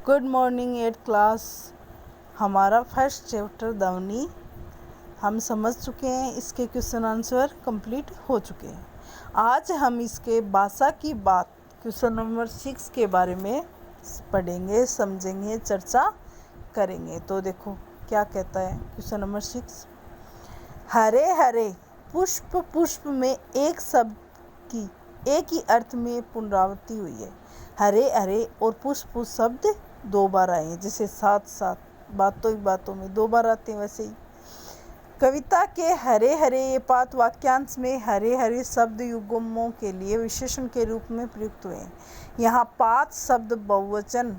Good morning at class. हमारा first chapter दवनी हम समझ चुके हैं, इसके क्वेश्चन आंसर कंप्लीट हो चुके हैं। आज हम इसके भाषा की बात क्वेश्चन नंबर 6 के बारे में पढ़ेंगे, समझेंगे, चर्चा करेंगे। तो देखो क्या कहता है क्वेश्चन नंबर 6। हरे हरे पुष्प पुष्प में एक शब्द की एक ही अर्थ में पुनरावृत्ति हुई है। हरे हरे और पुष्प शब्द दो बार आए हैं, जैसे साथ साथ बातों ही बातों में दो बार आते हैं, वैसे ही कविता के हरे हरे ये पात वाक्यांश में हरे हरे शब्द युग्मों के लिए विशेषण के रूप में प्रयुक्त हुए हैं। यहाँ पात शब्द बहुवचन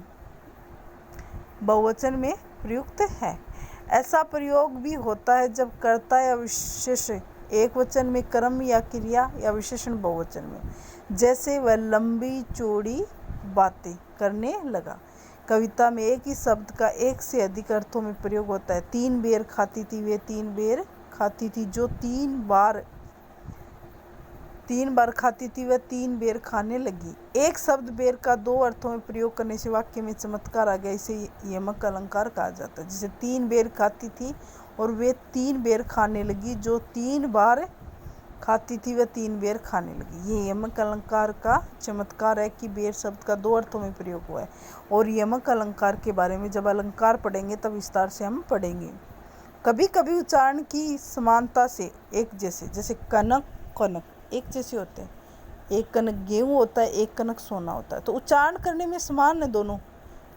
में प्रयुक्त है। ऐसा प्रयोग भी होता है जब कर्ता या विशेष एक वचन में, कर्म या क्रिया या विशेषण बहुवचन में, जैसे वह लंबी चौड़ी बातें करने लगा। कविता में एक ही शब्द का एक से अधिक अर्थों में प्रयोग होता है। 3 बेर खाती थी वे 3 बेर खाती थी, जो 3 बार खाती थी वह 3 बेर खाने लगी। एक शब्द बेर का 2 अर्थों में प्रयोग करने से वाक्य में चमत्कार आ गया। इसे यमक अलंकार कहा जाता है। जैसे 3 बेर खाती थी और वे 3 बेर खाने लगी, जो 3 बार खाती थी वह 3 बेर खाने लगी। ये यमक अलंकार का चमत्कार है कि बेर शब्द का 2 अर्थों में प्रयोग हुआ है। और यमक अलंकार के बारे में जब अलंकार पढ़ेंगे तब विस्तार से हम पढ़ेंगे। कभी कभी उच्चारण की समानता से एक जैसे कनक कनक एक जैसे होते हैं। एक कनक गेहूँ होता है, एक कनक सोना होता है, तो उच्चारण करने में समान है दोनों।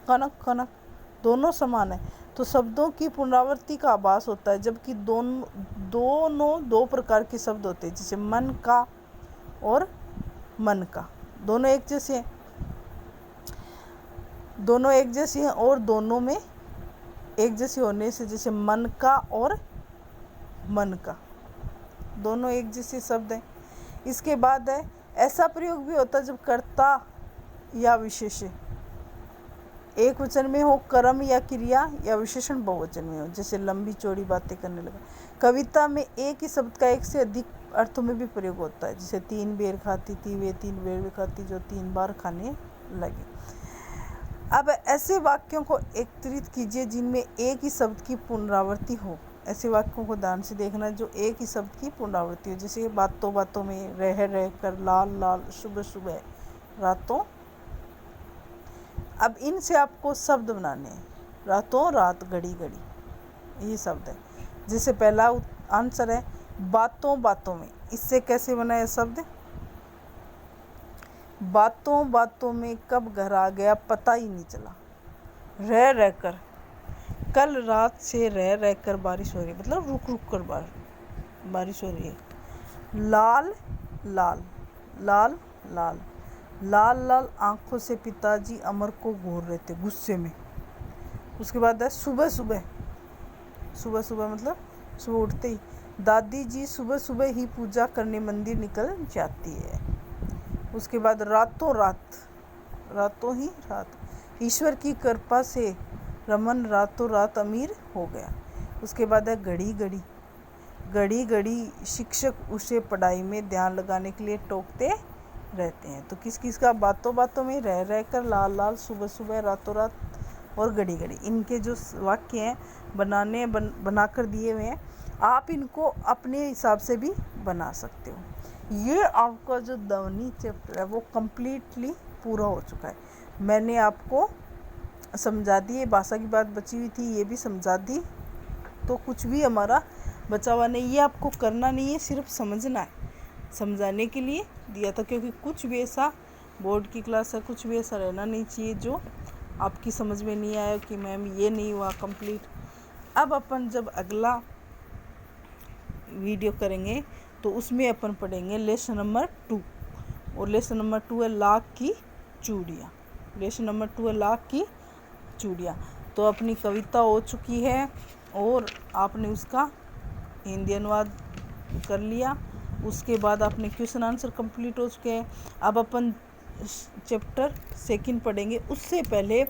कनक कनक दोनों समान है, तो शब्दों की पुनरावृत्ति का आभास होता है। जबकि दोनों 2 प्रकार के शब्द होते हैं, जैसे मन का और मन का, दोनों एक जैसे हैं। दोनों एक जैसे हैं और दोनों में एक जैसे होने से, जैसे मन का और मन का, दोनों एक जैसे शब्द हैं। इसके बाद है ऐसा प्रयोग भी होता है जब कर्ता या विशेष एक वचन में हो, कर्म या क्रिया या विशेषण बहुवचन में हो, जैसे लंबी चौड़ी बातें करने लगा। कविता में एक ही शब्द का एक से अधिक अर्थों में भी प्रयोग होता है, जैसे 3 बेर खाती थी वे 3 बेर खाती, जो 3 बार खाने लगे। अब ऐसे वाक्यों को एकत्रित कीजिए जिनमें एक ही शब्द की पुनरावृत्ति हो। ऐसे वाक्यों को ध्यान से देखना जो एक ही शब्द की पुनरावृत्ति हो, जैसे बातों बातों में, रह रह कर, लाल लाल, सुबह सुबह, रातों। अब इनसे आपको शब्द बनाने हैं। रातों रात, घड़ी घड़ी, ये शब्द है। जैसे पहला आंसर है बातों बातों में। इससे कैसे बना है शब्द? बातों बातों में कब घर आ गया पता ही नहीं चला। रह रह कर, कल रात से रह रह कर बारिश हो रही है, मतलब रुक रुक कर बारिश हो रही है। लाल लाल लाल लाल लाल लाल आंखों से पिताजी अमर को घूर रहे थे गुस्से में। उसके बाद है सुबह सुबह। सुबह सुबह मतलब सुबह उठते ही दादी जी सुबह सुबह ही पूजा करने मंदिर निकल जाती है। उसके बाद रातों रात, रातों ही रात, ईश्वर की कृपा से रमन रातों रात अमीर हो गया। उसके बाद है घड़ी घड़ी। घड़ी घड़ी शिक्षक उसे पढ़ाई में ध्यान लगाने के लिए टोकते रहते हैं। तो किस किस का? बातों बातों में, रह रह कर, लाल लाल, सुबह सुबह, रातों रात और घड़ी घड़ी। इनके जो वाक्य हैं बनाकर दिए हुए हैं, आप इनको अपने हिसाब से भी बना सकते हो। ये आपका जो ध्वनि चैप्टर है वो कम्प्लीटली पूरा हो चुका है। मैंने आपको समझा दी, भाषा की बात बची हुई थी ये भी समझा दी, तो कुछ भी हमारा बचा हुआ नहीं। ये आपको करना नहीं है, सिर्फ समझना है। समझाने के लिए दिया था, क्योंकि कुछ भी ऐसा बोर्ड की क्लास है, कुछ भी ऐसा रहना नहीं चाहिए जो आपकी समझ में नहीं आया कि मैम ये नहीं हुआ कंप्लीट। अब अपन जब अगला वीडियो करेंगे तो उसमें अपन पढ़ेंगे लेसन नंबर 2, और लेसन नंबर 2 है लाख की चूड़ियाँ। लेसन नंबर 2 है लाख की चूड़ियाँ। तो अपनी कविता हो चुकी है और आपने उसका हिंदी अनुवाद कर लिया। उसके बाद आपने क्वेश्चन आंसर कंप्लीट हो चुके हैं। अब अपन चैप्टर 2 पढ़ेंगे। उससे पहले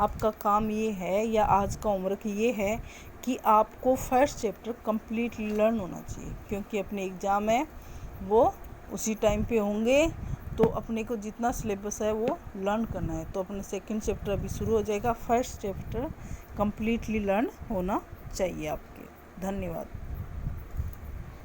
आपका काम ये है, या आज का होमवर्क ये है कि आपको फर्स्ट चैप्टर कंप्लीट लर्न होना चाहिए, क्योंकि अपने एग्ज़ाम है वो उसी टाइम पे होंगे। तो अपने को जितना सिलेबस है वो लर्न करना है। तो अपने सेकंड चैप्टर अभी शुरू हो जाएगा, फर्स्ट चैप्टर कंप्लीटली लर्न होना चाहिए आपके। धन्यवाद।